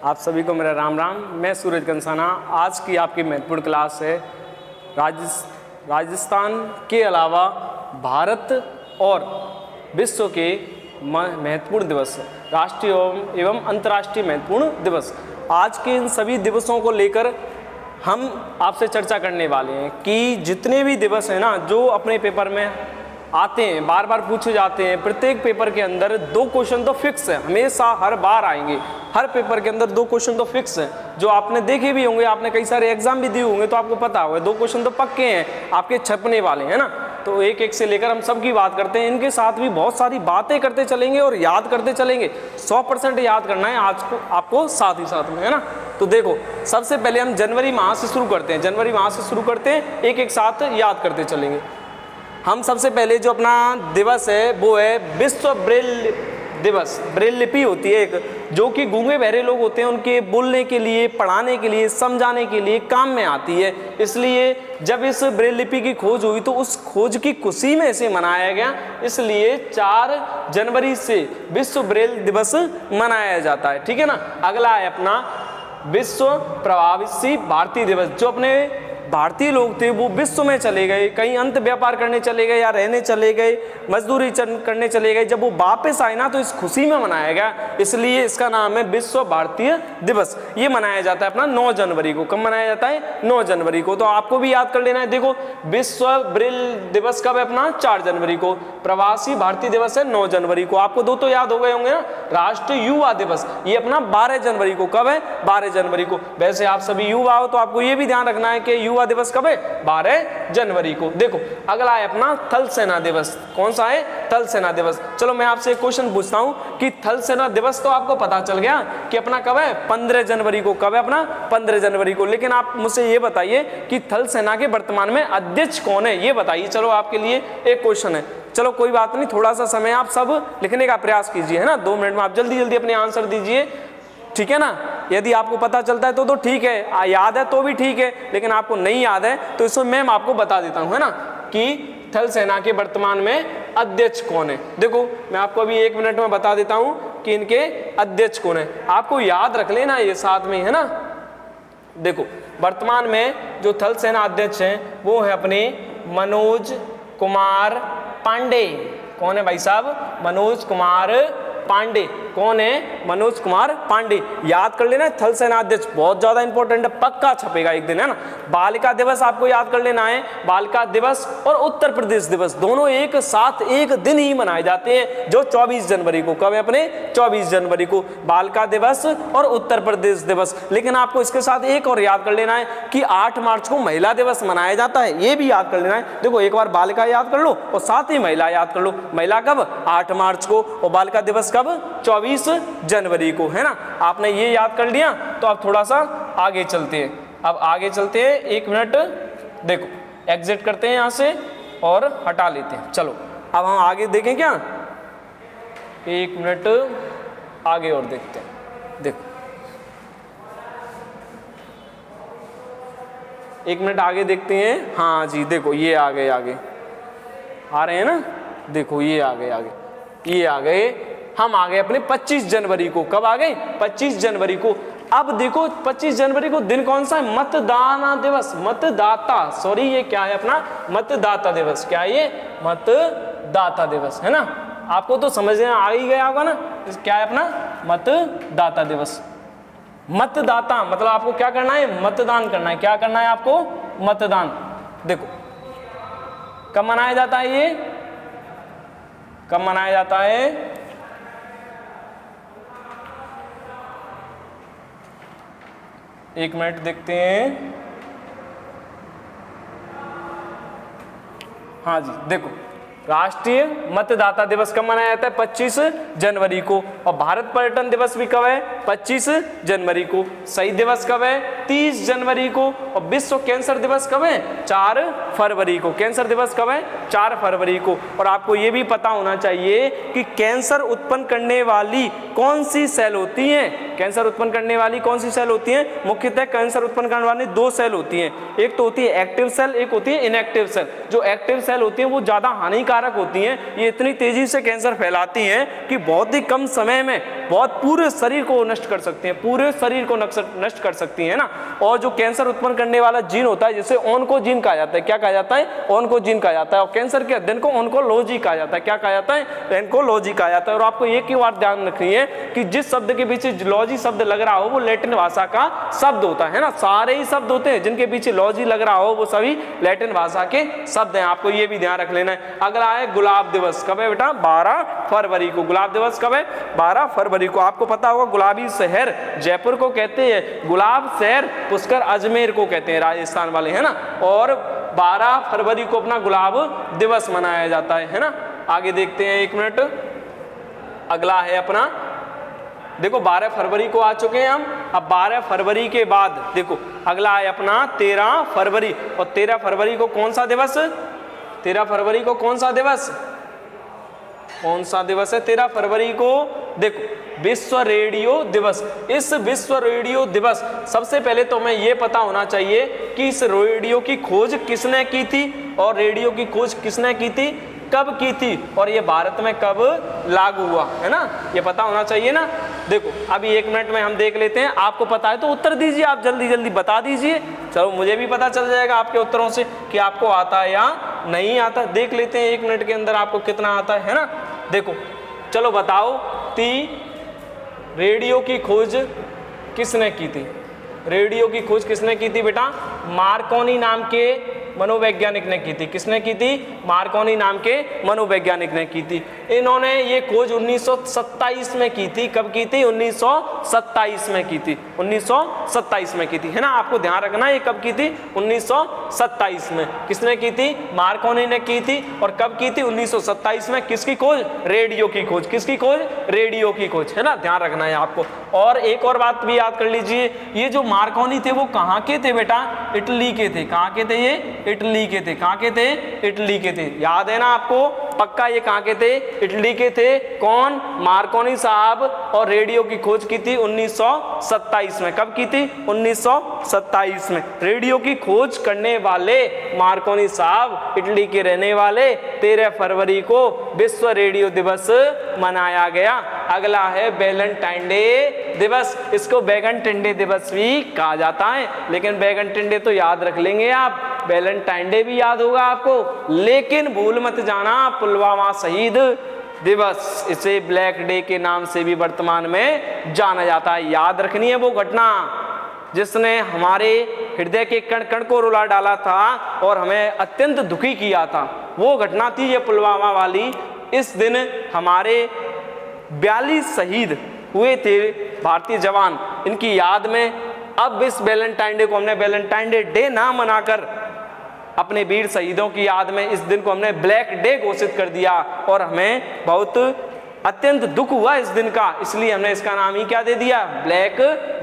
आप सभी को मेरा राम राम। मैं सूरज कंसाना। आज की आपकी महत्वपूर्ण क्लास है राजस्थान के अलावा भारत और विश्व के महत्वपूर्ण दिवस, राष्ट्रीय एवं अंतर्राष्ट्रीय महत्वपूर्ण दिवस। आज के इन सभी दिवसों को लेकर हम आपसे चर्चा करने वाले हैं कि जितने भी दिवस हैं ना, जो अपने पेपर में आते हैं, बार बार पूछे जाते हैं, प्रत्येक पेपर के अंदर 2 क्वेश्चन तो फिक्स है, हमेशा हर बार आएंगे। हर पेपर के अंदर 2 क्वेश्चन तो फिक्स है, जो आपने देखे भी होंगे, आपने कई सारे एग्जाम भी दिए होंगे तो आपको पता होगा 2 क्वेश्चन तो पक्के हैं, आपके छपने वाले हैं ना। तो एक एक से लेकर हम सब की बात करते हैं, इनके साथ भी बहुत सारी बातें करते चलेंगे और याद करते चलेंगे। 100% याद करना है आज को आपको साथ ही साथ में, है ना। तो देखो, सबसे पहले हम जनवरी माह से शुरू करते हैं, जनवरी माह से शुरू करते हैं, एक एक साथ याद करते चलेंगे। हम सबसे पहले जो अपना दिवस है वो है विश्व ब्रेल दिवस। ब्रेल लिपि होती है एक, जो कि गूंगे बहरे लोग होते हैं, उनके बोलने के लिए, पढ़ाने के लिए, समझाने के लिए काम में आती है। इसलिए जब इस ब्रेल लिपि की खोज हुई तो उस खोज की खुशी में इसे मनाया गया, इसलिए 4 जनवरी से विश्व ब्रेल दिवस मनाया जाता है। ठीक है ना। अगला है अपना विश्व प्रवासी भारतीय दिवस। जो अपने भारतीय लोग थे वो विश्व में चले गए, कहीं अंत व्यापार करने चले गए या रहने चले गए, मजदूरी करने चले गए, जब वो वापस आए ना तो इस खुशी में मनाया गया, इसलिए इसका नाम है विश्व भारतीय दिवस। ये मनाया जाता है अपना 9 जनवरी को। कब मनाया जाता है? 9 जनवरी को। तो आपको भी याद कर लेना है। देखो, विश्व ब्रेल दिवस कब है अपना? 4 जनवरी को। प्रवासी भारतीय दिवस है 9 जनवरी को। आपको 2 तो याद हो गए होंगे ना। राष्ट्रीय युवा दिवस ये अपना 12 जनवरी को। कब है? 12 जनवरी को। वैसे आप सभी युवा हो तो आपको ये भी ध्यान रखना है कि युवा दिवस कब है? 12 जनवरी को। देखो, अगला है अपना थल सेना दिवस। कौन सा है? थल सेना दिवस। चलो मैं आपसे एक क्वेश्चन पूछता हूं कि थल सेना दिवस तो आपको पता चल गया कि अपना कब है? 15 जनवरी को। कब है अपना? 15 जनवरी को। लेकिन आप मुझसे ये बताइए कि थल सेना के वर्तमान में अध्यक्ष कौन है, ये बताइए। चलो आपके लिए एक क्वेश्चन है। चलो कोई बात नहीं, थोड़ा सा समय आप सब लिखने का प्रयास कीजिए, है ना। 2 मिनट में आप जल्दी जल्दी अपने आंसर दीजिए, ठीक है ना। यदि आपको पता चलता है तो ठीक है, याद है तो भी ठीक है, लेकिन आपको नहीं याद है तो इसमें मैं आपको बता देता हूं, है ना, कि थल सेना के वर्तमान में अध्यक्ष कौन है। देखो, मैं आपको अभी 1 मिनट में बता देता हूं कि इनके अध्यक्ष कौन है। आपको याद रख लेना ये साथ में, है ना। देखो, वर्तमान में जो थल सेना अध्यक्ष हैं वो है अपने मनोज कुमार पांडे। कौन है भाई साहब? मनोज कुमार पांडे। कौन है? मनोज कुमार पांडे। याद कर लेना, थल सेना अध्यक्ष बहुत ज्यादा इंपॉर्टेंट है, पक्का छपेगा एक दिन, है ना। बालिका दिवस आपको याद कर लेना है। बालिका दिवस और उत्तर प्रदेश दिवस दोनों एक साथ एक दिन ही मनाए जाते हैं, जो 24 जनवरी को। कब है अपने? 24 जनवरी को बालिका दिवस और उत्तर प्रदेश दिवस। लेकिन आपको इसके साथ एक और याद कर लेना है कि 8 मार्च को महिला दिवस मनाया जाता है, ये भी याद कर लेना है। देखो, एक बार बालिका याद कर लो और साथ ही महिला याद कर लो। महिला कब? 8 मार्च को। और बालिका दिवस कब? 24 जनवरी को, है ना। आपने ये याद कर लिया तो अब थोड़ा सा आगे चलते हैं। अब आगे चलते हैं, 1 मिनट। देखो, एग्जिट करते हैं यहां से और हटा लेते हैं। चलो अब हम आगे देखें क्या? 1 मिनट आगे और देखते हैं। देखो, 1 मिनट आगे देखते हैं। हाँ जी, देखो ये आ गए, आगे आ रहे हैं ना। देखो ये आ गए, आगे ये आ गए। हम आ गए अपने 25 जनवरी को। कब आ गए? 25 जनवरी को। अब देखो, 25 जनवरी को दिन कौन सा है? मतदाता दिवस। मतदाता, सॉरी, ये क्या है अपना? मतदाता दिवस। क्या है ये? मतदाता दिवस, है ना। आपको तो समझ में आ ही गया होगा ना, क्या है अपना? मतदाता दिवस। मतदाता मतलब आपको क्या करना है? मतदान करना है। क्या करना है आपको? मतदान। देखो, कब मनाया जाता है ये? कब मनाया जाता है? एक मिनट देखते हैं। हाँ जी, देखो, राष्ट्रीय मतदाता दिवस कब मनाया जाता है? 25 जनवरी को। और भारत पर्यटन दिवस भी कब है? 25 जनवरी को। शहीद दिवस कब है? 30 जनवरी को। और विश्व कैंसर दिवस कब है? 4 फरवरी को। कैंसर दिवस कब है? 4 फरवरी को। और आपको ये भी पता होना चाहिए कि कैंसर उत्पन्न करने वाली कौन सी सेल होती हैं। कैंसर उत्पन्न करने वाली कौन सी सेल होती हैं? मुख्यतः कैंसर उत्पन्न करने वाली 2 सेल होती हैं, एक तो होती है एक्टिव सेल, एक होती है इनएक्टिव सेल। जो एक्टिव सेल होती हैं वो ज़्यादा हानिकारक होती हैं, ये इतनी तेजी से कैंसर फैलाती हैं कि बहुत ही कम समय में बहुत पूरे शरीर को नष्ट कर सकती हैं, पूरे शरीर को नष्ट कर सकती हैं ना। और जो कैंसर उत्पन्न करने वाला जीन होता है जिसे ऑन्कोजीन कहा जाता है, क्या कहा जाता है? ऑन्कोजीन कहा जाता है। और कैंसर के अध्ययन को ऑन्कोलॉजी कहा जाता है। क्या कहा जाता है? ऑन्कोलॉजी कहा जाता है। और आपको एक ही बात ध्यान रखनी है कि जिस शब्द के पीछे लॉजी शब्द लग रहा हो वो लैटिन भाषा का शब्द होता है ना। सारे ही शब्द होते हैं जिनके पीछे लॉजी लग रहा हो वो सभी लैटिन भाषा के शब्द हैं, आपको ये भी ध्यान रख लेना है। अगला है गुलाब दिवस, कब है बेटा? 12 फरवरी को। गुलाब दिवस कब है? 12 फरवरी को। आपको पता होगा गुलाबी शहर जयपुर को कहते हैं, गुलाब शहर पुष्कर अजमेर को कहते हैं राजस्थान वाले, है ना। और 12 फरवरी को अपना गुलाब दिवस मनाया जाता है ना। आगे देखते हैं, 1 मिनट। अगला है अपना, देखो 12 फरवरी को आ चुके हैं हम। अब 12 फरवरी के बाद देखो अगला है अपना 13 फरवरी। और 13 फरवरी को कौन सा दिवस? 13 फरवरी को कौन सा दिवस? कौन सा दिवस है 13 फरवरी को? देखो विश्व रेडियो दिवस। इस विश्व रेडियो दिवस, सबसे पहले तो हमें ये पता होना चाहिए कि इस रेडियो की खोज किसने की थी और रेडियो की खोज किसने की थी, कब की थी और ये भारत में कब लागू हुआ, है ना। ये पता होना चाहिए ना। देखो अभी 1 मिनट में हम देख लेते हैं, आपको पता है तो उत्तर दीजिए, आप जल्दी जल्दी बता दीजिए। चलो मुझे भी पता चल जाएगा आपके उत्तरों से कि आपको आता है या नहीं आता। देख लेते हैं 1 मिनट के अंदर आपको कितना आता है ना। देखो चलो बताओ, रेडियो की खोज किसने की थी? रेडियो की खोज किसने की थी बेटा? मार्कोनी नाम के मनोवैज्ञानिक ने की थी। किसने की थी? मार्कोनी नाम के मनोवैज्ञानिक ने की थी। इन्होंने ये खोज 1927 में की थी। कब की थी? 1927 में की थी। 1927 में की थी, है ना। आपको ध्यान रखना ये कब की थी? 1927 में। किसने की थी? मार्कोनी ने की थी। और कब की थी? 1927 में। किसकी खोज? रेडियो की खोज। किसकी खोज? रेडियो की खोज, है ना। ध्यान रखना है आपको। और एक और बात भी याद कर लीजिए, ये जो मार्कोनी थे वो कहाँ के थे बेटा? इटली के थे। कहाँ के थे ये? इटली के थे। कहाँ के थे? इटली के थे। याद है ना आपको पक्का ये कहाँ के थे? इटली के थे। कौन? मार्कोनी साहब। और रेडियो की खोज की थी 1927 में। कब की थी? 1927 में। रेडियो की खोज करने वाले मार्कोनी साहब इटली के रहने वाले। 13 फरवरी को विश्व रेडियो दिवस मनाया गया। अगला है वैलेंटाइन डे दिवस। इसको बैगन टिंडे दिवस भी कहा जाता है, लेकिन बैगन टिंडे तो याद रख लेंगे आप, वैलेंटाइन डे भी याद होगा आपको। लेकिन भूल मत जाना पुलवामा शहीद दिवस, इसे ब्लैक डे के नाम से भी वर्तमान में जाना जाता है। याद रखनी है वो घटना जिसने हमारे हृदय के कण कण को रुला डाला था और हमें अत्यंत दुखी किया था। वो घटना थी ये पुलवामा वाली। इस दिन हमारे 42 शहीद हुए थे भारतीय जवान, इनकी याद में अब इस वैलेंटाइन डे को हमने वैलेंटाइन डे ना मनाकर अपने वीर शहीदों की याद में इस दिन को हमने ब्लैक डे घोषित कर दिया। और हमें बहुत अत्यंत दुख हुआ इस दिन का, इसलिए हमने इसका नाम ही क्या दे दिया? ब्लैक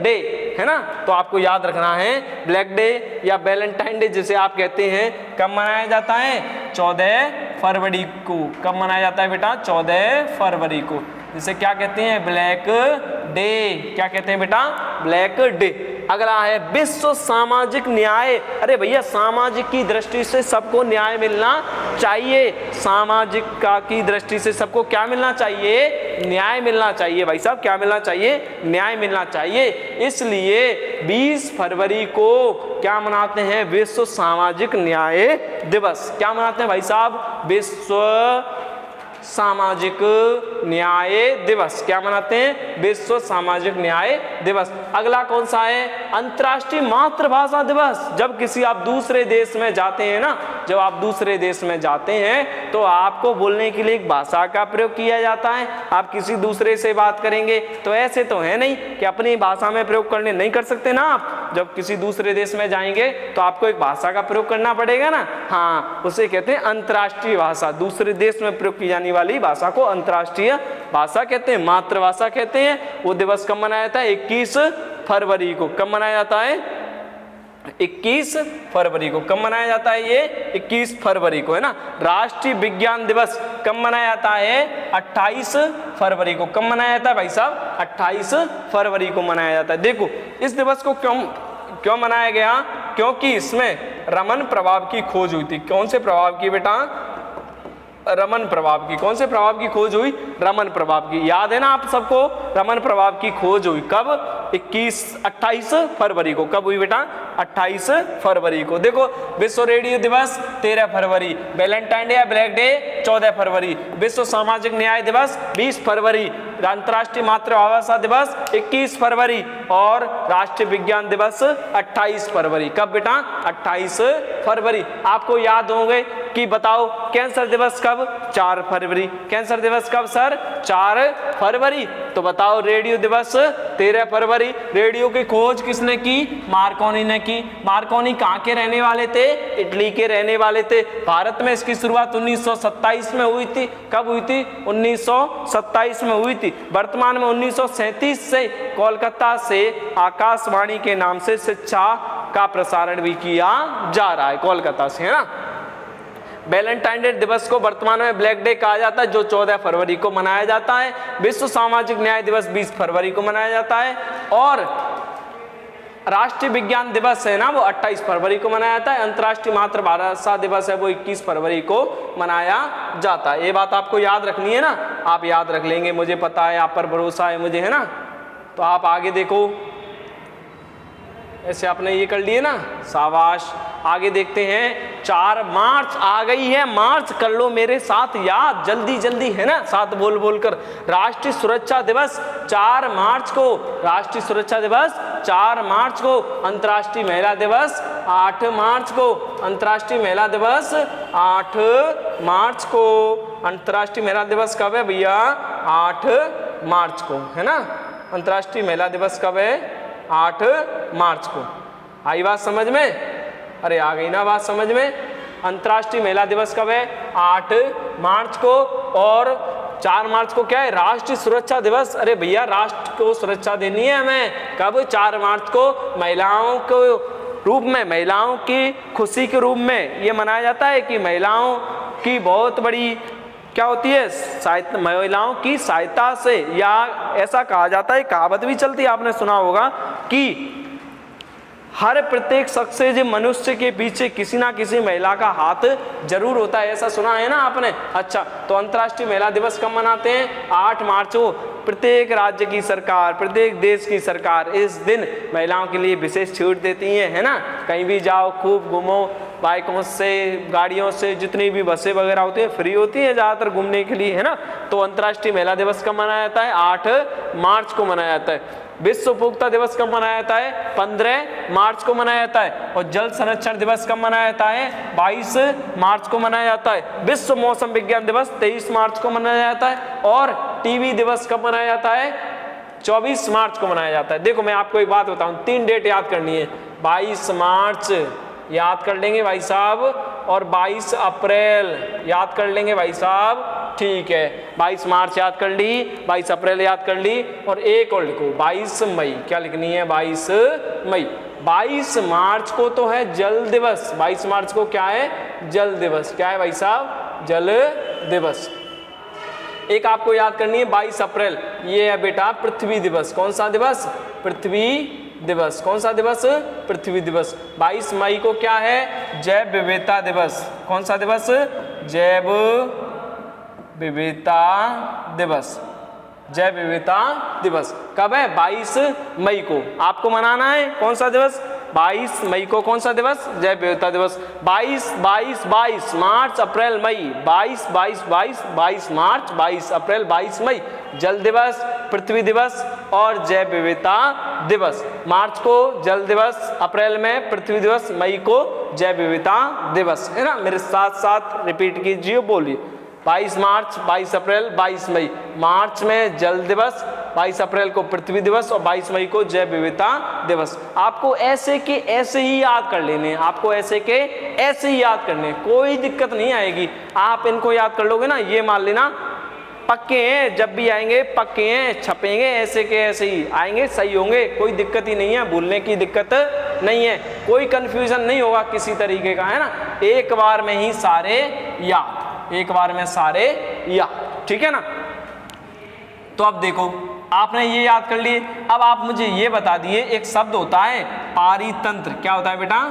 डे, है ना। तो आपको याद रखना है ब्लैक डे या वैलेंटाइन डे जिसे आप कहते हैं कब मनाया जाता है? 14 फरवरी को। कब मनाया जाता है बेटा? 14 फरवरी को। जिसे क्या कहते हैं? Black day. क्या कहते हैं बेटा? Black day. अगला है विश्व सामाजिक न्याय। अरे भैया सामाजिक की दृष्टि से सबको न्याय मिलना चाहिए। सामाजिक का की दृष्टि से सबको क्या मिलना चाहिए? न्याय मिलना चाहिए भाई साहब। क्या मिलना चाहिए? न्याय मिलना चाहिए। इसलिए 20 फरवरी को क्या मनाते हैं? विश्व सामाजिक न्याय दिवस। क्या मनाते हैं भाई साहब? विश्व सामाजिक न्याय दिवस। क्या मनाते हैं? विश्व सामाजिक न्याय दिवस। अगला कौन सा है? अंतर्राष्ट्रीय मातृभाषा दिवस। जब किसी आप दूसरे देश में जाते हैं ना, जब आप दूसरे देश में जाते हैं तो आपको बोलने के लिए एक भाषा का प्रयोग किया जाता है। आप किसी दूसरे से बात करेंगे तो ऐसे तो है नहीं कि अपनी भाषा में प्रयोग करने नहीं कर सकते ना। आप जब किसी दूसरे देश में जाएंगे तो आपको एक भाषा का प्रयोग करना पड़ेगा ना। हाँ, उसे कहते हैं अंतर्राष्ट्रीय भाषा। दूसरे देश में प्रयोग की जाने वाली भाषा को अंतर्राष्ट्रीय भाषा कहते हैं, मातृभाषा कहते हैं। वो दिवस कब मनाया जाता है? 21 फरवरी को। कब मनाया जाता है? 21 फरवरी को। कब मनाया जाता है ये? 21 फरवरी को, है ना। राष्ट्रीय विज्ञान दिवस कब मनाया जाता है? 28 फरवरी को। कब मनाया जाता है भाई साहब? 28 फरवरी को मनाया जाता है। देखो इस दिवस को क्यों मनाया गया? क्योंकि इसमें रमन प्रभाव की खोज हुई थी। कौन से प्रभाव की बेटा? रमन प्रभाव की। कौन से प्रभाव की खोज हुई? रमन प्रभाव की। याद है ना आप सबको? रमन प्रभाव की खोज हुई कब? 28 फरवरी को। कब हुई बेटा? 28 फरवरी को। देखो विश्व रेडियो दिवस 13 फरवरी, वैलेंटाइन डे या ब्लैक डे 14 फरवरी, विश्व सामाजिक न्याय दिवस 20 फरवरी, अंतर्राष्ट्रीय मातृभाषा दिवस 21 फरवरी और राष्ट्रीय विज्ञान दिवस 28 फरवरी। कब बेटा? 28 फरवरी। आपको याद होंगे कि बताओ कैंसर दिवस कब? 4 फरवरी। कैंसर दिवस कब सर? 4 फरवरी। तो बताओ रेडियो दिवस 13 फरवरी। रेडियो की खोज किसने की? मार्कोनी ने की। मार्कोनी कहाँ के रहने वाले थे? इटली के रहने वाले थे। भारत में इसकी शुरुआत 1927 में हुई थी। कब हुई थी? 1927 में हुई थी। वर्तमान में 1937 से कोलकाता से आकाशवाणी के नाम से शिक्षा का प्रसारण भी किया जा रहा है, कोलकाता से, है ना। वैलेंटाइन डे दिवस को वर्तमान में ब्लैक डे कहा जाता है, जो 14 फरवरी को मनाया जाता है। विश्व सामाजिक न्याय दिवस 20 फरवरी को मनाया जाता है और राष्ट्रीय विज्ञान दिवस है ना वो 28 फरवरी को मनाया जाता है। अंतर्राष्ट्रीय मातृभाषा दिवस है वो 21 फरवरी को मनाया जाता है। ये बात आपको याद रखनी है ना, आप याद रख लेंगे, मुझे पता है, आप पर भरोसा है मुझे, है ना। तो आप आगे देखो, ऐसे आपने ये कर लिए ना, शाबाश। आगे देखते हैं, 4 मार्च आ गई है, मार्च कर लो मेरे साथ याद, जल्दी जल्दी, है ना, साथ बोल बोल कर। राष्ट्रीय सुरक्षा दिवस 4 मार्च को, राष्ट्रीय सुरक्षा दिवस 4 मार्च को। अंतर्राष्ट्रीय महिला दिवस 8 मार्च को, अंतर्राष्ट्रीय महिला दिवस 8 मार्च को। अंतर्राष्ट्रीय महिला दिवस कब है भैया? 8 मार्च को, है ना। अंतर्राष्ट्रीय महिला दिवस कब है? 8 मार्च को। आई बात समझ में? अरे आ गई ना बात समझ में। अंतर्राष्ट्रीय महिला दिवस कब है? 8 मार्च को। और 4 मार्च को क्या है? राष्ट्रीय सुरक्षा दिवस। अरे भैया राष्ट्र को सुरक्षा देनी है हमें। कब? 4 मार्च को। महिलाओं को रूप में, महिलाओं की खुशी के रूप में ये मनाया जाता है कि महिलाओं की बहुत बड़ी क्या होती है? सहायता, महिलाओं की सहायता से, या ऐसा कहा जाता है, कहावत भी चलती है, आपने सुना होगा कि हर प्रत्येक सक्सेस मनुष्य के पीछे किसी ना किसी महिला का हाथ जरूर होता है। ऐसा सुना है ना आपने? अच्छा, तो अंतर्राष्ट्रीय महिला दिवस कब मनाते हैं? 8 मार्च को। प्रत्येक राज्य की सरकार, प्रत्येक देश की सरकार इस दिन महिलाओं के लिए विशेष छूट देती है ना। कहीं भी जाओ, खूब घूमो, बाइकों से, गाड़ियों से, जितनी भी बसें वगैरह होती है फ्री होती है ज़्यादातर घूमने के लिए, है ना। तो अंतर्राष्ट्रीय महिला दिवस कब मनाया जाता है? 8 मार्च को मनाया जाता है। विश्व उपभोक्ता दिवस कब मनाया जाता है? 15 मार्च को मनाया जाता है। और जल संरक्षण दिवस कब मनाया जाता है? 22 मार्च को मनाया जाता है। विश्व मौसम विज्ञान दिवस 23 मार्च को मनाया जाता है। और टीबी दिवस कब मनाया जाता है? 24 मार्च को मनाया जाता है। देखो मैं आपको एक बात बताऊं, 3 डेट याद करनी है। 22 मार्च याद कर लेंगे भाई साहब, और 22 अप्रैल याद कर लेंगे भाई साहब, ठीक है। 22 मार्च याद कर ली, 22 अप्रैल याद कर ली, और एक और लिखो 22 मई। क्या लिखनी है? 22 मई। 22 मार्च को तो है जल दिवस। 22 मार्च को क्या है? जल दिवस। क्या है भाई साहब? जल दिवस। एक आपको याद करनी है 22 अप्रैल, ये है बेटा पृथ्वी दिवस। कौन सा दिवस? पृथ्वी दिवस। कौन सा दिवस? पृथ्वी दिवस। 22 मई को क्या है? जैव विविधता दिवस। कौन सा दिवस? जैव विविधता दिवस। जैव विविधता दिवस कब है? 22 मई को आपको मनाना है। कौन सा दिवस? 22 मई को। कौन सा दिवस? जैव विविधता दिवस। 22 मार्च अप्रैल मई, 22 मार्च, 22 अप्रैल, 22 मई। जल दिवस, पृथ्वी दिवस और जैव विविधता दिवस। मार्च को जल दिवस, अप्रैल में पृथ्वी दिवस, मई को जैव विविधता दिवस, है ना। मेरे साथ साथ रिपीट कीजिए, बोलिए। 22 मार्च, 22 अप्रैल, 22 मई। मार्च में जल दिवस, 22 अप्रैल को पृथ्वी दिवस और 22 मई को जैव विविधता दिवस। आपको ऐसे के ऐसे ही याद कर लेने, आपको ऐसे के ऐसे ही याद करने, कोई दिक्कत नहीं आएगी। आप इनको याद कर लोगे ना, ये मान लेना पक्के हैं, जब भी आएंगे पक्के हैं, छपेंगे ऐसे के ऐसे ही आएंगे, सही होंगे, कोई दिक्कत ही नहीं है, भूलने की दिक्कत नहीं है, कोई कंफ्यूजन नहीं होगा किसी तरीके का, है ना। एक बार में ही सारे याद, एक बार में सारे याद, ठीक है ना। तो अब देखो आपने ये याद कर लिए, अब आप मुझे ये बता दिए, एक शब्द होता है पारितंत्र, क्या होता है बेटा,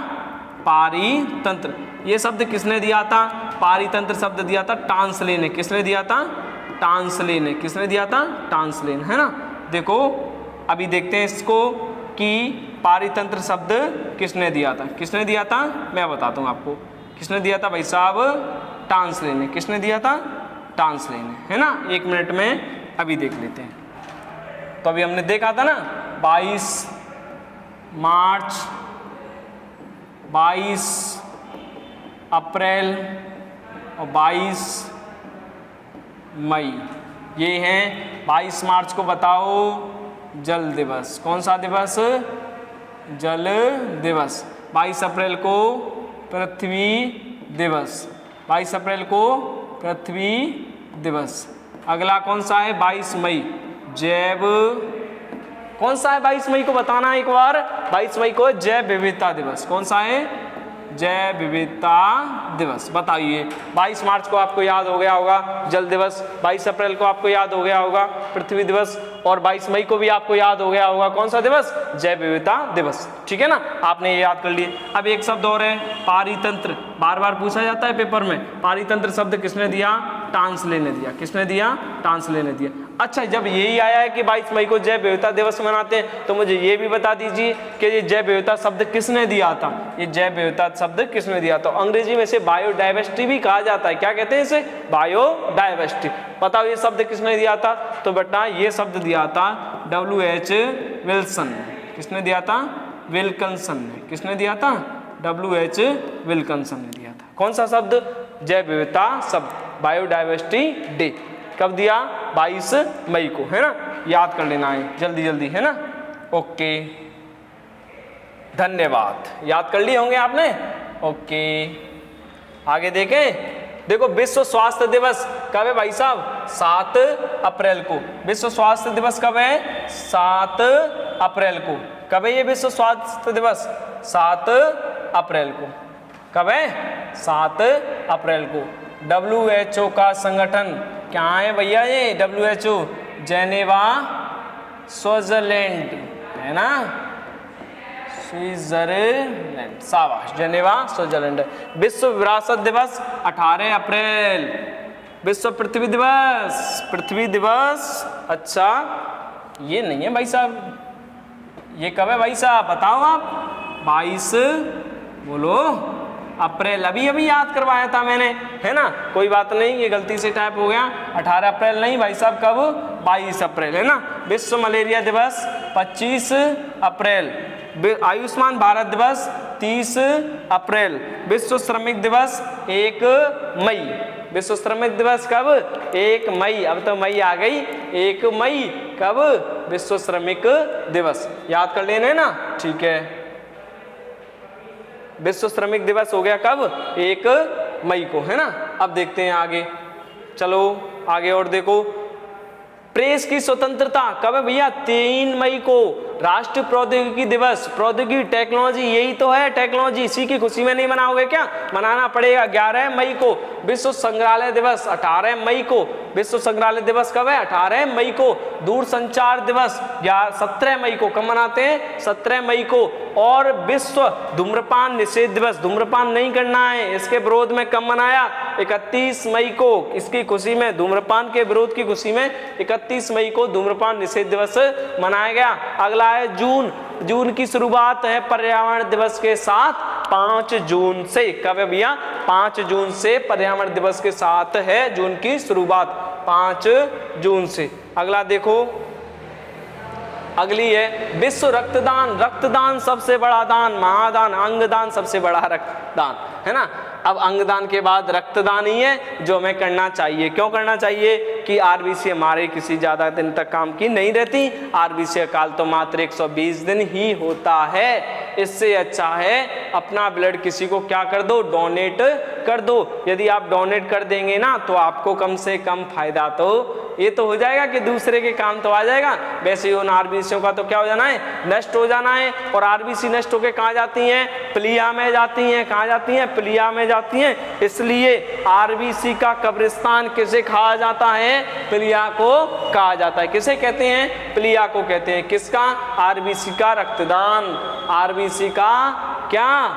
पारितंत्र। ये शब्द किसने दिया था, पारितंत्र शब्द दिया था टांसले ने, किसने दिया था, टांसले ने, किसने दिया था, टांसले ने, है ना। देखो अभी देखते हैं इसको कि पारितंत्र शब्द किसने दिया था, किसने दिया था, मैं बताता हूँ आपको, किसने दिया था भाई साहब, टांसले ने, किसने दिया था, टांसले ने, है ना। 1 मिनट में अभी देख लेते हैं। तो अभी हमने देखा था ना 22 मार्च, 22 अप्रैल और 22 मई, ये हैं। 22 मार्च को बताओ जल दिवस, कौन सा दिवस, जल दिवस। 22 अप्रैल को पृथ्वी दिवस, 22 अप्रैल को पृथ्वी दिवस। अगला कौन सा है, 22 मई जैव, कौन सा है 22 मई को बताना एक बार, 22 मई को जैव विविधता दिवस, कौन सा है, जैव विविधता दिवस। बताइए 22 मार्च को आपको याद हो गया होगा जल दिवस, 22 अप्रैल को आपको याद हो गया होगा पृथ्वी दिवस, और 22 मई को भी आपको याद हो गया होगा कौन सा दिवस, जैव विविधता दिवस, ठीक है ना। आपने ये याद कर लिए। अब एक शब्द और है पारितंत्र, बार बार पूछा जाता है पेपर में, पारितंत्र शब्द किसने दिया, टांसले ने दिया, किसने दिया, टांसले ने दिया। अच्छा, जब यही आया है कि 22 मई को जैव विविधता दिवस मनाते हैं, तो मुझे ये भी बता दीजिए कि ये जैव विविधता शब्द किसने दिया था, ये जैव विविधता शब्द किसने दिया था। अंग्रेजी में इसे बायोडाइवर्सिटी भी कहा जाता है, क्या कहते हैं इसे, बायोडाइवर्सिटी। बताओ ये शब्द किसने दिया था, तो बेटा ये शब्द दिया था W.H. विल्सन ने, किसने दिया था, विल्किंसन ने, किसने दिया था, W.H. विल्किंसन ने दिया था। कौन सा शब्द, जैव विविधता शब्द, बायोडाइवर्सिटी डे, कब दिया, 22 मई को, है ना। याद कर लेना है जल्दी जल्दी, है ना। ओके, धन्यवाद, याद कर लिए होंगे आपने। ओके, आगे देखें। देखो विश्व स्वास्थ्य दिवस कब है भाई साहब, 7 अप्रैल को। विश्व स्वास्थ्य दिवस कब है, 7 अप्रैल को। कब है ये विश्व स्वास्थ्य दिवस, 7 अप्रैल को। कब है, 7 अप्रैल को। WHO का संगठन क्या है भैया, ये WHO जेनेवा स्विट्जरलैंड, है ना, स्विट्जरलैंड, शाबाश, जेनेवा स्विट्जरलैंड। विश्व विरासत दिवस 18 अप्रैल। विश्व पृथ्वी दिवस, पृथ्वी दिवस, अच्छा ये नहीं है भाई साहब, ये कब है भाई साहब, बताओ आप, 22 बोलो अप्रैल, अभी अभी याद करवाया था मैंने, है ना। कोई बात नहीं, ये गलती से टाइप हो गया, 18 अप्रैल नहीं भाई साहब, कब, 22 अप्रैल, है ना। विश्व मलेरिया दिवस 25 अप्रैल। आयुष्मान भारत दिवस 30 अप्रैल। विश्व श्रमिक दिवस 1 मई। विश्व श्रमिक दिवस कब, 1 मई, अब तो मई आ गई, 1 मई कब, विश्व श्रमिक दिवस, याद कर लेना है ना, ठीक है। विश्व श्रमिक दिवस हो गया कब, 1 मई को, है ना। अब देखते हैं आगे, चलो आगे और देखो। प्रेस की स्वतंत्रता कब है भैया, 3 मई को। राष्ट्रीय प्रौद्योगिकी दिवस, प्रौद्योगिकी टेक्नोलॉजी, यही तो है टेक्नोलॉजी, इसी की खुशी में नहीं मनाओगे क्या, मनाना पड़ेगा। 11 मई को। विश्व संग्रहालय दिवस 18 मई को। विश्व संग्रहालय दिवस कब है, 18 मई को। दूरसंचार दिवस 17 मई को। कब मनाते हैं, 17 मई को। और विश्व धूम्रपान निषेध दिवस, धूम्रपान नहीं करना है, इसके विरोध में कब मनाया, 31 मई को। इसकी खुशी में, धूम्रपान के विरोध की खुशी में 31 मई को धूम्रपान निषेध दिवस मनाया गया। अगला है जून। जून की शुरुआत है पर्यावरण दिवस के साथ 5 जून से। कब है भैया, 5 जून से पर्यावरण दिवस के साथ है जून की शुरुआत, 5 जून से। अगला देखो, अगली है विश्व रक्तदान। रक्तदान सबसे बड़ा दान, महादान, अंगदान सबसे बड़ा रक्तदान, है ना। अब अंगदान के बाद रक्तदान ही है जो हमें करना चाहिए। क्यों करना चाहिए कि आरबीसी हमारे किसी ज़्यादा दिन तक काम की नहीं रहती। आरबीसी का काल तो मात्र 120 दिन ही होता है। इससे अच्छा है अपना ब्लड किसी को क्या कर दो, डोनेट कर दो। यदि आप डोनेट कर देंगे ना तो आपको कम से कम फायदा तो ये तो हो जाएगा कि दूसरे के काम तो आ जाएगा, वैसे उन आरबीसीओं का तो क्या हो जाना है, नष्ट हो जाना है। और आरबीसी नष्ट होकर कहाँ जाती हैं, प्लिया में जाती हैं। कहाँ जाती हैं, प्लिया में जाती हैं। इसलिए आरबीसी का कब्रिस्तान किसे कहा जाता है, प्लिया को कहा जाता है। किसे कहते हैं, प्लिया को कहते हैं। किसका, आरबीसी का रक्तदान, आरबीसी का क्या,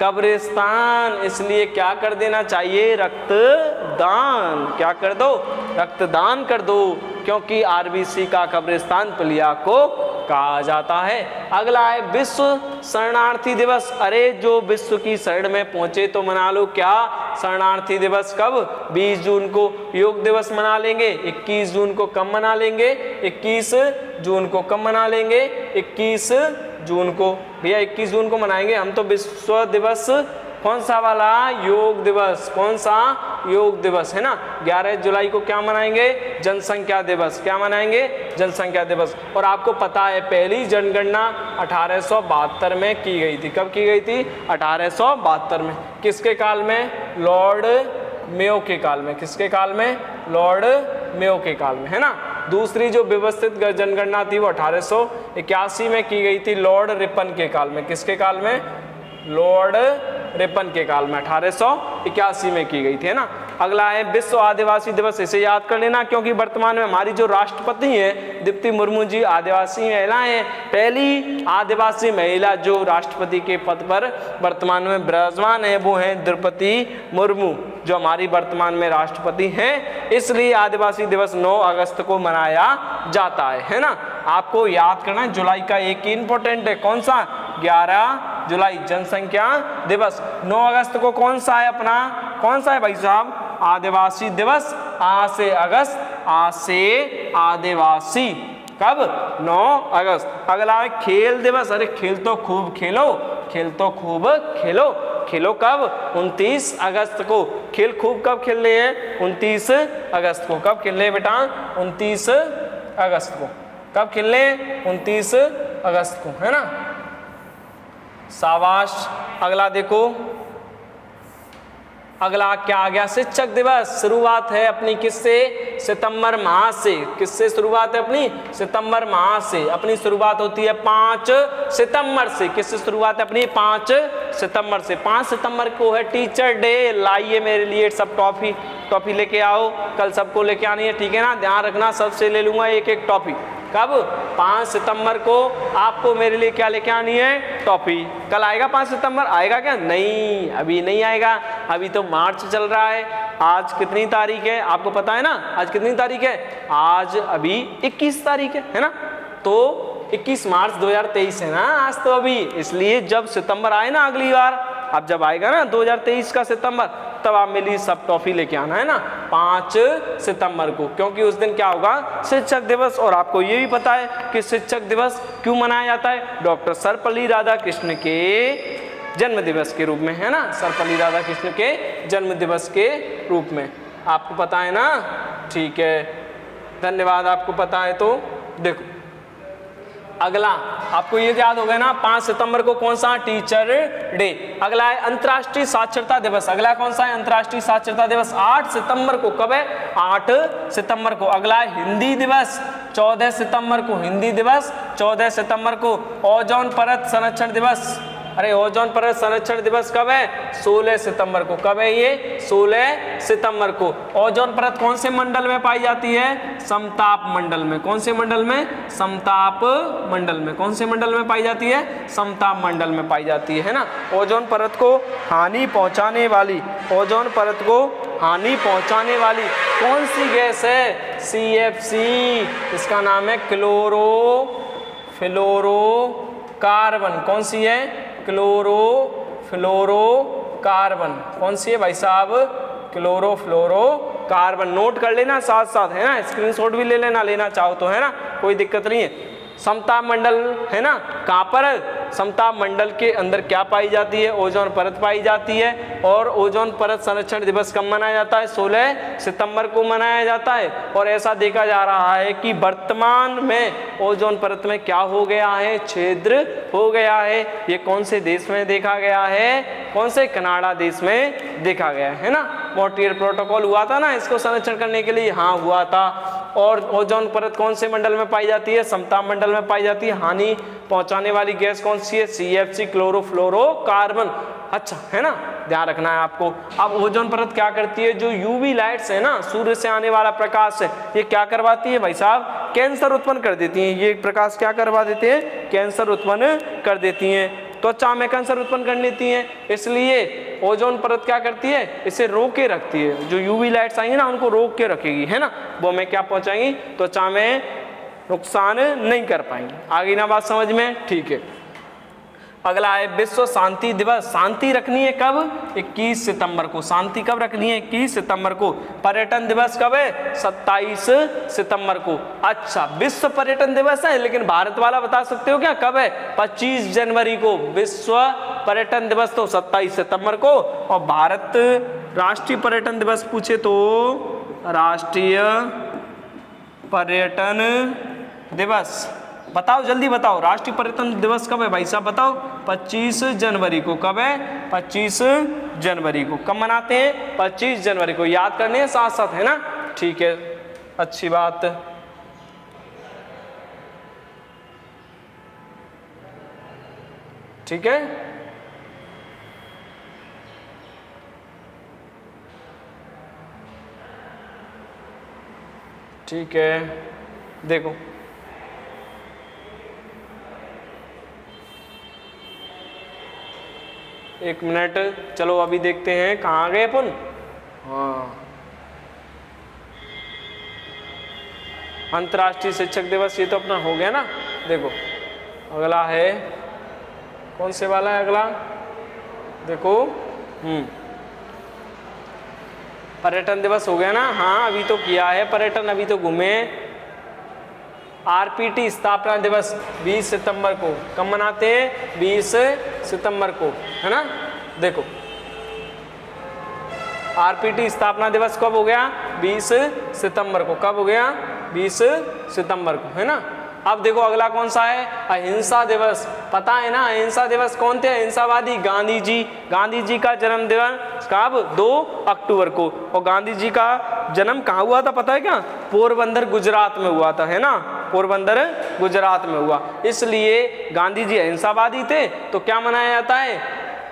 कब्रिस्तान। इसलिए क्या कर देना चाहिए, रक्तदान। क्या कर दो, रक्तदान कर दो, क्योंकि आरबीसी का कब्रिस्तान प्लिया को कहा जाता है। अगला है विश्व शरणार्थी दिवस। अरे जो विश्व की शरण में पहुंचे तो मना लो। क्या, शरणार्थी दिवस कब, 20 जून को। योग दिवस मना लेंगे 21 जून को। कब मना लेंगे, 21 जून को। कब मना लेंगे, 21 जून को। भैया 21 जून को मनाएंगे हम तो। विश्व दिवस कौन सा वाला, योग दिवस। कौन सा, योग दिवस है ना। 11 जुलाई को क्या मनाएंगे, जनसंख्या दिवस। क्या मनाएंगे, जनसंख्या दिवस। और आपको पता है पहली जनगणना 1872 में की गई थी। कब की गई थी, 1872 में। किसके काल में, लॉर्ड मेयो के काल में। किसके काल में, लॉर्ड मेयो के काल में, है ना। दूसरी जो व्यवस्थित जनगणना थी वो 1881 में की गई थी, लॉर्ड रिपन के काल में। किसके काल में, लॉर्ड रिपन के काल में 1881 में की गई थी, है ना। अगला है विश्व आदिवासी दिवस। इसे याद कर लेना, क्योंकि वर्तमान में हमारी जो राष्ट्रपति हैं द्रौपदी मुर्मू जी आदिवासी महिला हैं। पहली आदिवासी महिला जो राष्ट्रपति के पद पर वर्तमान में विराजमान है वो हैं द्रौपदी मुर्मू, जो हमारी वर्तमान में राष्ट्रपति हैं। इसलिए आदिवासी दिवस 9 अगस्त को मनाया जाता है ना। आपको याद करना है, जुलाई का एक इंपॉर्टेंट है, कौन सा, 11 जुलाई जनसंख्या दिवस। 9 अगस्त को कौन सा है अपना, कौन सा है भाई साहब, आदिवासी दिवस। आ से अगस्त, आ से आदिवासी। कब, 9 अगस्त। अगला है खेल दिवस। अरे खेल तो खूब खेलो, खेल तो खूब खेलो। खेलो कब, 29 अगस्त को। खेल खूब कब खेल रहे हैं, 29 अगस्त को। कब खेल रहे हैं बेटा, 29 अगस्त को। कब खेल रहे हैं, 29 अगस्त को, है ना। शाबाश। अगला देखो, अगला क्या आ गया, शिक्षक दिवस। शुरुआत है अपनी किससे, सितंबर माह से। किससे शुरुआत है अपनी, सितंबर माह से। अपनी शुरुआत होती है 5 सितंबर से। किससे शुरुआत है अपनी, 5 सितंबर से। 5 सितंबर को है टीचर डे। लाइए मेरे लिए सब टॉफी लेके आओ, कल सबको लेके आनी है, ठीक है ना। ध्यान रखना, सबसे ले लूंगा एक एक टॉफी। कब, 5 सितंबर को आपको मेरे लिए क्या लेके आनी है, टॉफी। कल आएगा 5 सितंबर, आएगा क्या, नहीं अभी नहीं आएगा, अभी तो मार्च चल रहा है। आज कितनी तारीख है आपको पता है ना, आज कितनी तारीख है, आज अभी 21 तारीख है ना। तो 21 मार्च 2023 है ना आज तो अभी। इसलिए जब सितंबर आए ना अगली बार, अब जब आएगा ना 2023 का सितंबर, तब आप मेरी सब टॉफी लेके आना है ना 5 सितंबर को, क्योंकि उस दिन क्या होगा, शिक्षक दिवस। और आपको ये भी पता है कि शिक्षक दिवस क्यों मनाया जाता है, डॉक्टर सर्वपल्ली राधाकृष्णन के जन्म दिवस के रूप में, है ना। सर्वपल्ली राधाकृष्णन के जन्म दिवस के रूप में आपको पता है ना, ठीक है, धन्यवाद। आपको पता है तो देखो अगला आपको ये याद हो गया ना, 5 सितंबर को कौन सा, टीचर डे। अगला है अंतर्राष्ट्रीय साक्षरता दिवस। अगला कौन सा है, अंतर्राष्ट्रीय साक्षरता दिवस 8 सितंबर को। कब है, 8 सितंबर को। अगला है हिंदी दिवस 14 सितंबर को। हिंदी दिवस 14 सितंबर को। ओजोन परत संरक्षण दिवस, अरे ओजोन परत संरक्षण दिवस कब है, 16 सितंबर को। कब है ये, 16 सितंबर को। ओजोन परत कौन से मंडल में पाई जाती है, समताप मंडल में। कौन से मंडल में, समताप मंडल में। कौन से मंडल में पाई जाती है, समताप मंडल में पाई जाती है ना। ओजोन परत को हानि पहुंचाने वाली, ओजोन परत को हानि पहुंचाने वाली कौन सी गैस है, CFC। इसका नाम है क्लोरोफ्लोरोकार्बन। कौन सी है, क्लोरोफ्लोरोकार्बन। कौन सी है भाई साहब, क्लोरोफ्लोरोकार्बन। नोट कर लेना साथ साथ, है ना, स्क्रीनशॉट भी ले लेना, लेना चाहो तो, है ना, कोई दिक्कत नहीं है। समताप मंडल है ना, कहाँ पर, समताप मंडल के अंदर क्या पाई जाती है, ओजोन परत पाई जाती है। और ओजोन परत संरक्षण दिवस कब मनाया जाता है, 16 सितंबर को मनाया जाता है। और ऐसा देखा जा रहा है कि वर्तमान में ओजोन परत में क्या हो गया है, छिद्र हो गया है। ये कौन से देश में देखा गया है, कौन से, कनाडा देश में देखा गया है ना। मॉन्ट्रियल प्रोटोकॉल हुआ था ना इसको संरक्षण करने के लिए, हाँ हुआ था। और ओजोन परत कौन से मंडल में पाई जाती है? समताप मंडल में पाई जाती है। हानि पहुंचाने वाली गैस कौन सी है? CFC chlorofluorocarbon. अच्छा है ना, ध्यान रखना है आपको। अब ओजोन परत क्या करती है? जो यूवी लाइट्स है ना, सूर्य से आने वाला प्रकाश है, ये क्या करवाती है भाई साहब? कैंसर उत्पन्न कर देती हैं। ये प्रकाश क्या करवा देते हैं? कैंसर उत्पन्न कर देती हैं। त्वचा में कैंसर उत्पन्न कर लेती हैं, इसलिए ओजोन परत क्या करती है? इसे रोक के रखती है। जो यूवी लाइट्स आएंगी ना, उनको रोक के रखेगी, है ना, वो हमें क्या पहुंचाएंगी? त्वचा में नुकसान नहीं कर पाएंगी। आगे ना बात समझ में? ठीक है। अगला है विश्व शांति दिवस। शांति रखनी है कब? 21 सितंबर को। शांति कब रखनी है? 21 सितंबर को। पर्यटन दिवस कब है? 27 सितंबर को। अच्छा, विश्व पर्यटन दिवस है, लेकिन भारत वाला बता सकते हो क्या कब है? 25 जनवरी को। विश्व पर्यटन दिवस तो 27 सितंबर को। और भारत राष्ट्रीय पर्यटन दिवस पूछे तो राष्ट्रीय पर्यटन दिवस बताओ, जल्दी बताओ, राष्ट्रीय पर्यटन दिवस कब है भाई साहब? बताओ। 25 जनवरी को। कब है? 25 जनवरी को। कब मनाते हैं? 25 जनवरी को। याद करने हैं साथ साथ, है ना? ठीक है, अच्छी बात। ठीक है, ठीक है। देखो, एक मिनट, चलो अभी देखते हैं कहाँ गए अपन। हाँ, अंतर्राष्ट्रीय शिक्षक दिवस ये तो अपना हो गया ना। देखो अगला है, कौन से वाला है अगला? देखो पर्यटन दिवस हो गया ना। हाँ, अभी तो किया है पर्यटन, अभी तो घूमे। RPT स्थापना दिवस 20 सितंबर को। कब मनाते हैं? 20 सितंबर को, है ना। देखो RPT स्थापना दिवस कब हो गया? 20 सितंबर को। कब हो गया? 20 सितंबर को, है ना। अब देखो अगला कौन सा है? अहिंसा दिवस। पता है ना अहिंसा दिवस कौन थे? अहिंसावादी गांधी जी। गांधी जी का जन्म दिवस कब? 2 अक्टूबर को। और गांधी जी का जन्म कहाँ हुआ था पता है क्या? पोरबंदर गुजरात में हुआ था, है ना। पोरबंदर गुजरात में हुआ, इसलिए गांधी जी अहिंसावादी थे। तो क्या मनाया जाता है?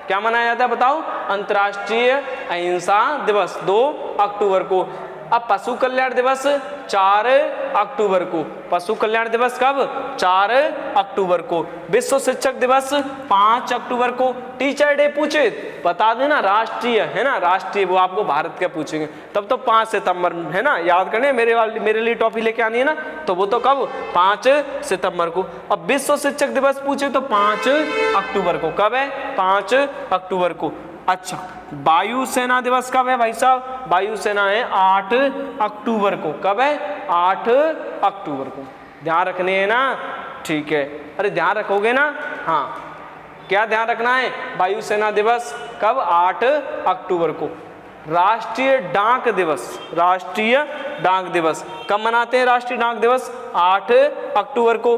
क्या मनाया जाता है बताओ? अंतर्राष्ट्रीय अहिंसा दिवस 2 अक्टूबर को। अब पशु कल्याण दिवस 4 अक्टूबर को। पशु कल्याण दिवस कब? 4 अक्टूबर को। विश्व शिक्षक दिवस 5 अक्टूबर को। टीचर डे पूछे बता देना राष्ट्रीय, है ना, राष्ट्रीय, वो आपको भारत के पूछेंगे तब तो 5 सितंबर, है ना, याद करने। मेरे लिए टॉपी लेके आनी है ना, तो वो तो कब? 5 सितंबर को। अब विश्व शिक्षक दिवस पूछे तो 5 अक्टूबर को। कब है? 5 अक्टूबर को। अच्छा, वायुसेना दिवस कब है भाई साहब? वायुसेना है 8 अक्टूबर को। कब है? 8 अक्टूबर को। ध्यान रखने है ना, ठीक है। अरे ध्यान रखोगे ना? हाँ, क्या ध्यान रखना है? वायुसेना दिवस कब? 8 अक्टूबर को। राष्ट्रीय डाक दिवस। राष्ट्रीय डाक दिवस कब मनाते हैं? राष्ट्रीय डाक दिवस 8 अक्टूबर को।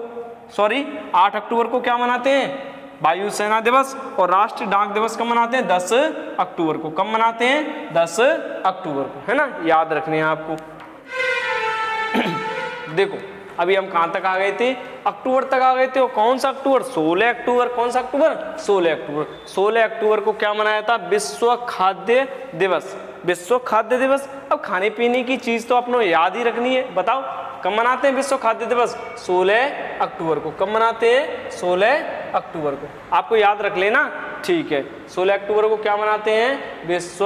सॉरी, 8 अक्टूबर को क्या मनाते हैं? वायुसेना दिवस। और राष्ट्रीय डाक दिवस कब मनाते हैं? 10 अक्टूबर को। कब मनाते हैं? 10 अक्टूबर को, है ना, याद रखने हैं आपको। देखो अभी हम कहाँ तक आ गए थे? अक्टूबर तक आ गए थे। और कौन सा अक्टूबर? 16 अक्टूबर। कौन सा अक्टूबर? 16 अक्टूबर। 16 अक्टूबर को क्या मनाया था? विश्व खाद्य दिवस। विश्व खाद्य दिवस। अब खाने पीने की चीज तो अपनों याद ही रखनी है। बताओ कब मनाते हैं विश्व खाद्य दिवस? 16 अक्टूबर को। कब मनाते हैं? 16 अक्टूबर को। आपको याद रख लेना, ठीक है। 16 अक्टूबर को क्या मनाते हैं? विश्व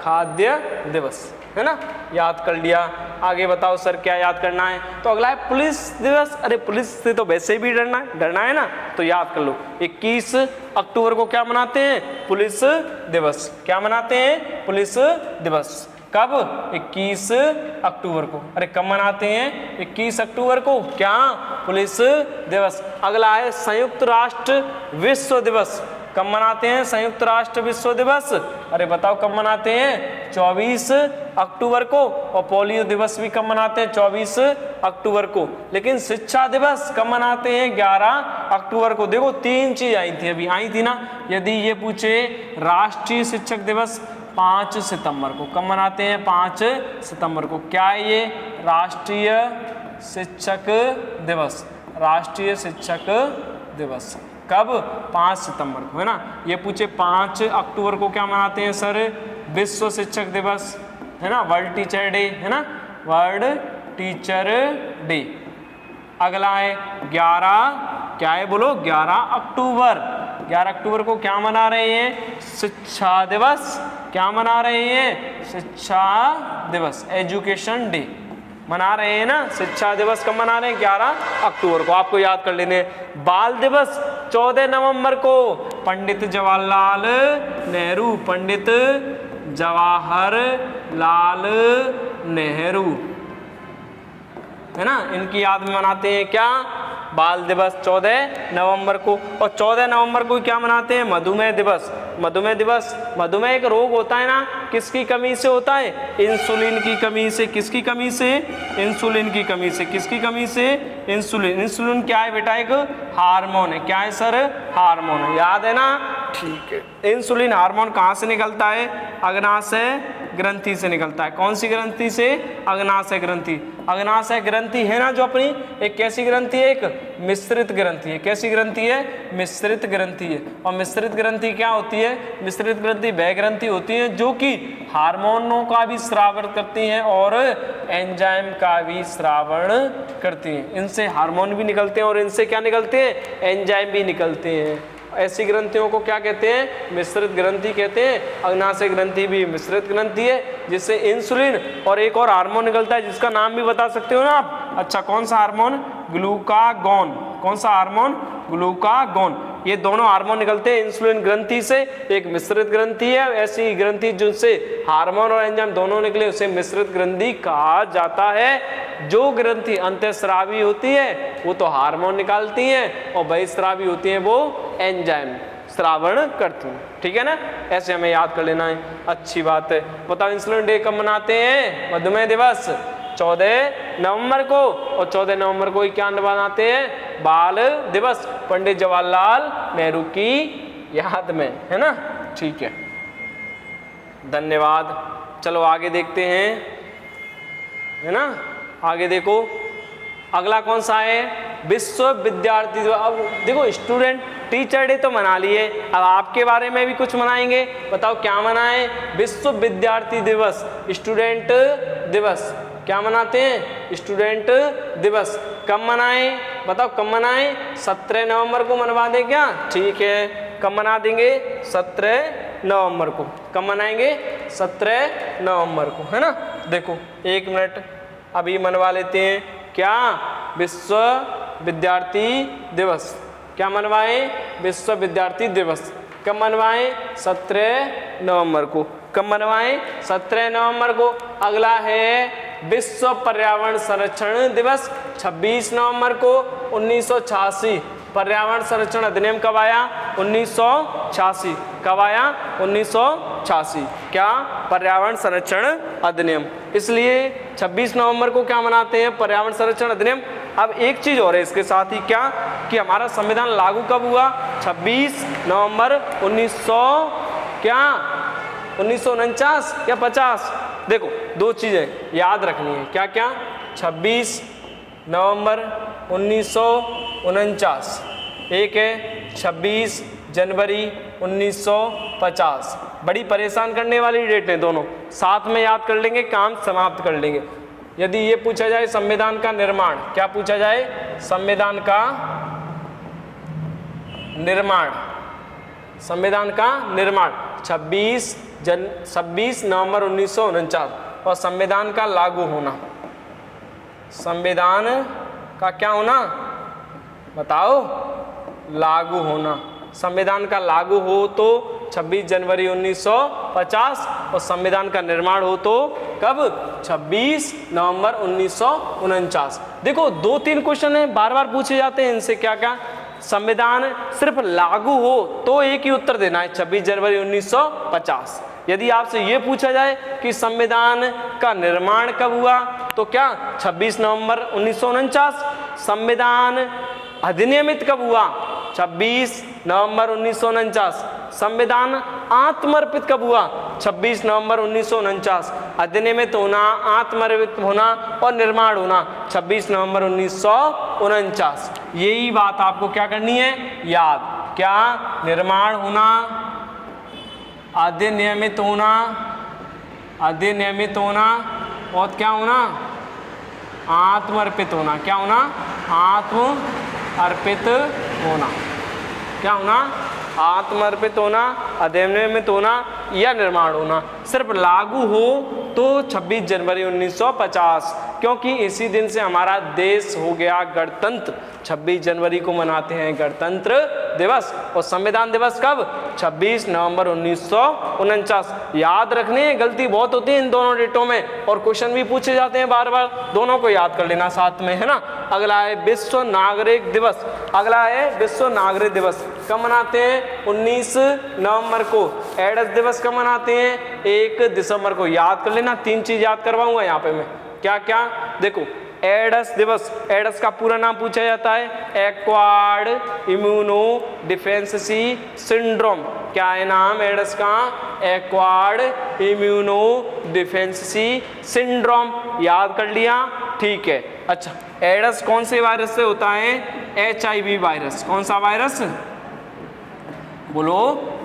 खाद्य दिवस, है ना, याद कर लिया। आगे बताओ सर क्या याद करना है? तो अगला है पुलिस दिवस। अरे पुलिस से तो वैसे भी डरना है ना, तो याद कर लो। 21 अक्टूबर को क्या मनाते हैं? पुलिस दिवस। क्या मनाते हैं? पुलिस दिवस। कब? 21 अक्टूबर को। अरे कब मनाते हैं? 21 अक्टूबर को। क्या? पुलिस दिवस। अगला है संयुक्त राष्ट्र विश्व दिवस। कब मनाते हैं संयुक्त राष्ट्र विश्व दिवस? अरे बताओ कब मनाते हैं? 24 अक्टूबर को। और पोलियो दिवस भी कब मनाते हैं? 24 अक्टूबर को। लेकिन शिक्षा दिवस कब मनाते हैं? 11 अक्टूबर को। देखो 3 चीज आई थी, अभी आई थी ना। यदि ये पूछे राष्ट्रीय शिक्षक दिवस 5 सितंबर को। कब मनाते हैं? 5 सितंबर को। क्या है ये? राष्ट्रीय शिक्षक दिवस। राष्ट्रीय शिक्षक दिवस कब? 5 सितंबर को, है ना। ये पूछे 5 अक्टूबर को क्या मनाते हैं सर? विश्व शिक्षक दिवस, है ना, वर्ल्ड टीचर डे, है ना, वर्ल्ड टीचर डे। अगला है 11, क्या है बोलो? 11 अक्टूबर। 11 अक्टूबर को क्या मना रहे हैं? शिक्षा दिवस। क्या मना रहे हैं? शिक्षा दिवस, एजुकेशन डे मना रहे हैं ना। शिक्षा दिवस कब मना रहे हैं? 11 अक्टूबर को, आपको याद कर लेने। बाल दिवस 14 नवंबर को, पंडित जवाहरलाल नेहरू, पंडित जवाहरलाल नेहरू, है ना, इनकी याद में मनाते हैं क्या? बाल दिवस 14 नवंबर को। और 14 नवंबर को क्या मनाते हैं? मधुमेह दिवस। मधुमेह दिवस, मधुमेह एक रोग होता है ना, किसकी कमी से होता है? इंसुलिन की कमी से। किसकी कमी से? इंसुलिन की कमी से। किसकी कमी से? इंसुलिन। इंसुलिन क्या है बेटा? एक हार्मोन है। क्या है सर? हार्मोन है, याद है ना? ठीक है। इंसुलिन हार्मोन कहाँ से निकलता है? अग्नाशय ग्रंथि से निकलता है। कौन सी ग्रंथि से? अग्नाशय ग्रंथि। अग्नाशय ग्रंथि है ना जो अपनी, एक कैसी ग्रंथि है? एक मिश्रित ग्रंथि है। कैसी ग्रंथि है? मिश्रित ग्रंथि है। और मिश्रित ग्रंथि क्या होती है? मिश्रित ग्रंथि वह ग्रंथि होती है जो कि हार्मोनों का भी स्रावन करती हैं और एंजाइम का भी स्रावन करती हैं। इनसे हार्मोन भी निकलते हैं और इनसे क्या निकलते हैं? एंजाइम भी निकलते हैं। ऐसी ग्रंथियों को क्या कहते हैं? मिश्रित ग्रंथि कहते हैं। अग्नाशय ग्रंथि भी मिश्रित ग्रंथि है जिससे इंसुलिन और एक और हार्मोन निकलता है जिसका नाम भी बता सकते हो ना आप। अच्छा, कौन सा हार्मोन? ग्लूकागॉन। कौन सा हार्मोन? ग्लूकागॉन। ये दोनों हार्मोन निकलते हैं इंसुलिन ग्रंथि से। एक मिश्रित ग्रंथि है, ऐसी ग्रंथि जिनसे हार्मोन और एंजाइम दोनों निकले उसे मिश्रित ग्रंथि कहा जाता है। जो ग्रंथि अंतःस्रावी होती है वो तो हार्मोन निकालती हैं और बहिःस्रावी होती हैं वो एंजाइम स्रावण करती हैं। ठीक है ना, ऐसे हमें याद कर लेना है। अच्छी बात है। बताओ इंसुलिन डे कब मनाते हैं? मधुमेह दिवस 14 नवंबर को। और 14 नवंबर को ही क्या मनाते हैं? बाल दिवस, पंडित जवाहरलाल नेहरू की याद में, है ना। ठीक है, धन्यवाद। चलो आगे देखते हैं, है ना। आगे देखो, अगला कौन सा है? विश्व विद्यार्थी दिवस। अब देखो, स्टूडेंट टीचर डे तो मना लिए, अब आपके बारे में भी कुछ मनाएंगे। बताओ क्या मनाएं? विश्व विद्यार्थी दिवस, स्टूडेंट दिवस। क्या मनाते हैं? स्टूडेंट दिवस। कब मनाएं? बताओ कब मनाएं? 17 नवंबर को मनवा दें क्या? ठीक है, कब मना देंगे? 17 नवंबर को। कब मनाएंगे? 17 नवंबर को, है ना। देखो 1 मिनट अभी मनवा लेते हैं। क्या? विश्व विद्यार्थी दिवस। क्या मनवाएं? विश्व विद्यार्थी दिवस। कब मनवाएं? 17 नवंबर को। कब मनवाएं? 17 नवंबर को। अगला है विश्व पर्यावरण संरक्षण दिवस, 26 नवंबर को 1986। पर्यावरण संरक्षण अधिनियम कब आया? 1986। कब आया? 1986। क्या? पर्यावरण संरक्षण अधिनियम। इसलिए 26 नवंबर को क्या मनाते हैं? पर्यावरण संरक्षण अधिनियम। अब एक चीज और है इसके साथ ही, क्या कि हमारा संविधान लागू कब हुआ? 26 नवंबर 1949 या 50। देखो, दो चीजें याद रखनी है। क्या क्या? 26 नवंबर 1949, एक है 26 जनवरी 1950। बड़ी परेशान करने वाली डेट है दोनों, साथ में याद कर लेंगे, काम समाप्त कर लेंगे। यदि ये पूछा जाए संविधान का निर्माण, क्या पूछा जाए? संविधान का निर्माण। संविधान का निर्माण 26 नवंबर 1949। और संविधान का लागू होना, संविधान का क्या होना बताओ? लागू होना। संविधान का लागू हो तो 26 जनवरी 1950 और संविधान का निर्माण हो तो कब? 26 नवंबर 1949। देखो 2-3 क्वेश्चन है बार बार पूछे जाते हैं इनसे। क्या क्या? संविधान सिर्फ लागू हो तो एक ही उत्तर देना है, 26 जनवरी 1950। यदि आपसे ये पूछा जाए कि संविधान का निर्माण कब हुआ तो क्या? 26 नवंबर 1949। संविधान अधिनियमित कब हुआ? 26 नवंबर 1949। संविधान आत्मर्पित कब हुआ? 26 नवंबर 1949। अधिनियमित होना, आत्मर्पित होना और निर्माण होना 26 नवंबर 1949। यही बात आपको क्या करनी है, याद। क्या? निर्माण होना, अधिनियमित होना, अधिनियमित होना और क्या होना? आत्मर्पित होना। क्या होना? आत्म अर्पित होना। क्या होना? आत्मर्पित होना, अधिनियमित होना या निर्माण होना। सिर्फ लागू हो तो 26 जनवरी 1950, क्योंकि इसी दिन से हमारा देश हो गया गणतंत्र। 26 जनवरी को मनाते हैं गणतंत्र दिवस। और संविधान दिवस कब? 26 नवंबर 1949। याद रखने, गलती बहुत होती है इन दोनों डेटों में और क्वेश्चन भी पूछे जाते हैं बार बार, दोनों को याद कर लेना साथ में, है ना। अगला है विश्व नागरिक दिवस। अगला है विश्व नागरिक दिवस। कब मनाते हैं? 19 नवंबर को। एड्स दिवस कब मनाते हैं? 1 दिसंबर को। याद कर लेना, 3 चीज याद करवाऊंगा यहाँ पे मैं। क्या क्या? देखो, एड्स दिवस, एड्स का पूरा नाम पूछा जाता है एक्वायर्ड इम्यूनो डिफिशिएंसी सिंड्रोम। क्या है नाम एड्स का? Acquired immuno deficiency syndrome. याद कर लिया? ठीक है। अच्छा, एड्स कौन से वायरस से होता है? HIV virus. कौन सा वायरस? बोलो,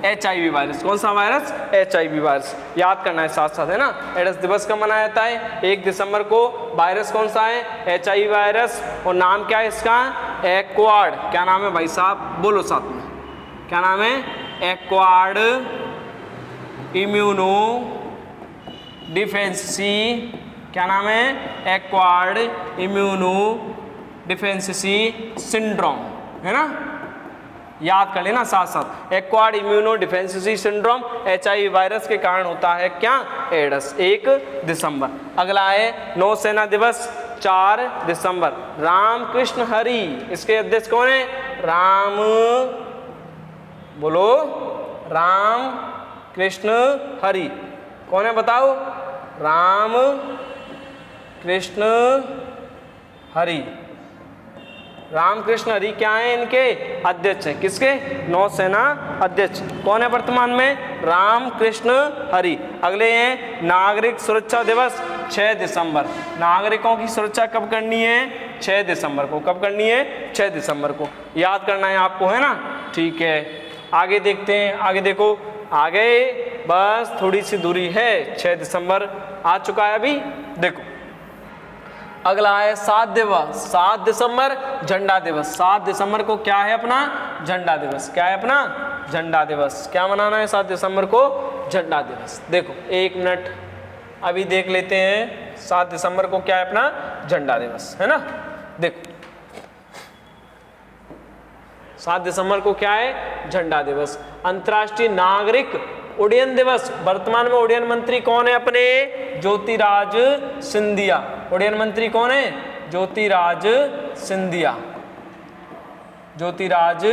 HIV वायरस। कौन सा वायरस? HIV virus. याद करना है साथ साथ, है ना। एड्स दिवस कब मनाया जाता है? 1 दिसंबर को। वायरस कौन सा है? HIV virus. और नाम क्या है इसका? एक्वायर्ड। क्या नाम है भाई साहब? बोलो साथ में, क्या नाम है? Acquired immuno deficiency. क्या नाम है? एक्वायर्ड इम्यूनो डिफिशिएंसी सिंड्रोम, है ना। याद कर लेना साथ साथ। Acquired immuno deficiency syndrome HIV virus के कारण होता है। क्या? एड्स। 1 दिसंबर। अगला है नौसेना दिवस, 4 दिसंबर। रामकृष्ण हरि, इसके अध्यक्ष कौन है? राम, बोलो, राम कृष्ण हरि। कौन है बताओ? राम कृष्ण हरि। रामकृष्ण हरि क्या है? इनके अध्यक्ष हैं। किसके? नौसेना अध्यक्ष। कौन है वर्तमान में? रामकृष्ण हरि। अगले हैं नागरिक सुरक्षा दिवस, 6 दिसंबर। नागरिकों की सुरक्षा कब करनी है? 6 दिसंबर को। कब करनी है? 6 दिसंबर को। याद करना है आपको, है ना। ठीक है, आगे देखते हैं। आगे देखो, आगे बस थोड़ी सी दूरी है, 6 दिसंबर आ चुका है अभी। देखो, अगला है 7 दिवस, 7 दिसंबर झंडा दिवस। 7 दिसंबर को क्या है अपना? झंडा दिवस। क्या है अपना? झंडा दिवस। क्या मनाना है 7 दिसंबर को? झंडा दिवस। देखो, 1 मिनट अभी देख लेते हैं 7 दिसंबर को क्या है अपना? झंडा दिवस, है ना। देखो, 7 दिसंबर को क्या है? झंडा दिवस। अंतर्राष्ट्रीय नागरिक उड्डयन दिवस। वर्तमान में उड्डयन मंत्री कौन है अपने? ज्योतिराज सिंधिया। उड्डयन मंत्री कौन है? ज्योतिराज सिंधिया। ज्योतिराज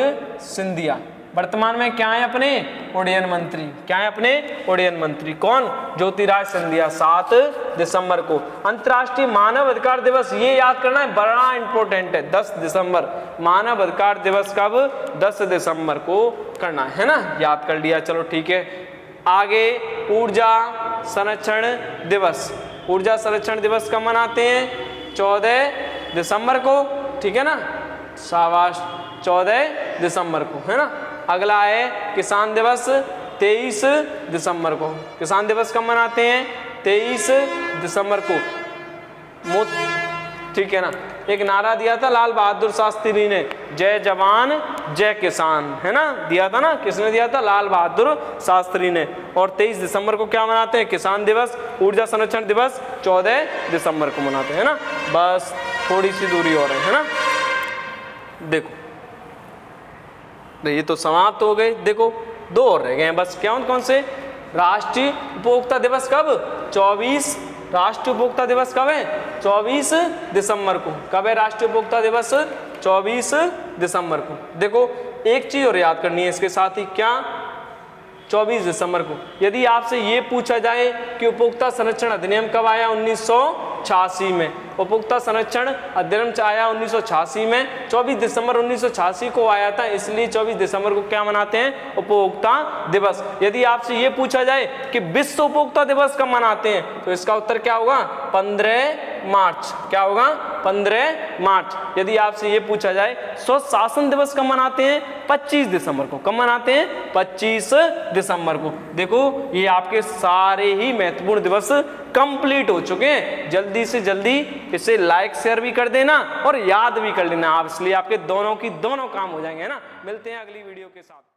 सिंधिया वर्तमान में क्या है अपने? उड्डयन मंत्री। क्या है अपने? उड्डयन मंत्री। कौन? ज्योतिराज सिंधिया। 7 दिसंबर को। अंतर्राष्ट्रीय मानव अधिकार दिवस, ये याद करना है, बड़ा इंपॉर्टेंट है। 10 दिसंबर। मानव अधिकार दिवस कब? 10 दिसंबर को करना है ना। याद कर लिया, चलो ठीक है। आगे ऊर्जा संरक्षण दिवस। ऊर्जा संरक्षण दिवस कब मनाते हैं? 14 दिसंबर को, ठीक है ना। शाबाश, 14 दिसंबर को, है ना। अगला है किसान दिवस, 23 दिसंबर को। किसान दिवस कब मनाते हैं? 23 दिसंबर को। ठीक है ना। एक नारा दिया था लाल बहादुर शास्त्री ने, जय जवान जय किसान, है ना। दिया था ना, किसने दिया था? लाल बहादुर शास्त्री ने। और 23 दिसंबर को क्या मनाते हैं? किसान दिवस। ऊर्जा संरक्षण दिवस 14 दिसंबर को मनाते हैं ना। बस थोड़ी सी दूरी और है ना। देखो, ये तो समाप्त हो गए। देखो, 2 और रह गए हैं बस। क्या? कौन से? राष्ट्रीय उपभोक्ता दिवस कब? 24। राष्ट्रीय उपभोक्ता दिवस कब है? 24 दिसंबर को। कब है राष्ट्रीय उपभोक्ता दिवस? 24 दिसंबर को। देखो, एक चीज और याद करनी है इसके साथ ही। क्या? 24 दिसंबर को। यदि आपसे ये पूछा जाए कि उपभोक्ता संरक्षण अधिनियम कब आया? 1986 में, उपभोक्ता संरक्षण अधिनियम आया 1986 में, 24 दिसंबर 1986 को आया था, इसलिए 24 दिसंबर को क्या मनाते हैं, उपभोक्ता दिवस। यदि आपसे ये पूछा जाए कि विश्व उपभोक्ता दिवस कब मनाते हैं, तो इसका उत्तर क्या होगा, 15 मार्च। क्या होगा, 15 मार्च। यदि आपसे ये पूछा जाए स्वशासन दिवस कब मनाते हैं, 25 दिसंबर को। कब मनाते हैं, 25 दिसंबर को। देखो ये आपके सारे ही महत्वपूर्ण दिवस कंप्लीट हो चुके हैं। जल्दी से जल्दी इसे लाइक शेयर भी कर देना और याद भी कर लेना आप, इसलिए आपके दोनों की दोनों काम हो जाएंगे, है ना। मिलते हैं अगली वीडियो के साथ।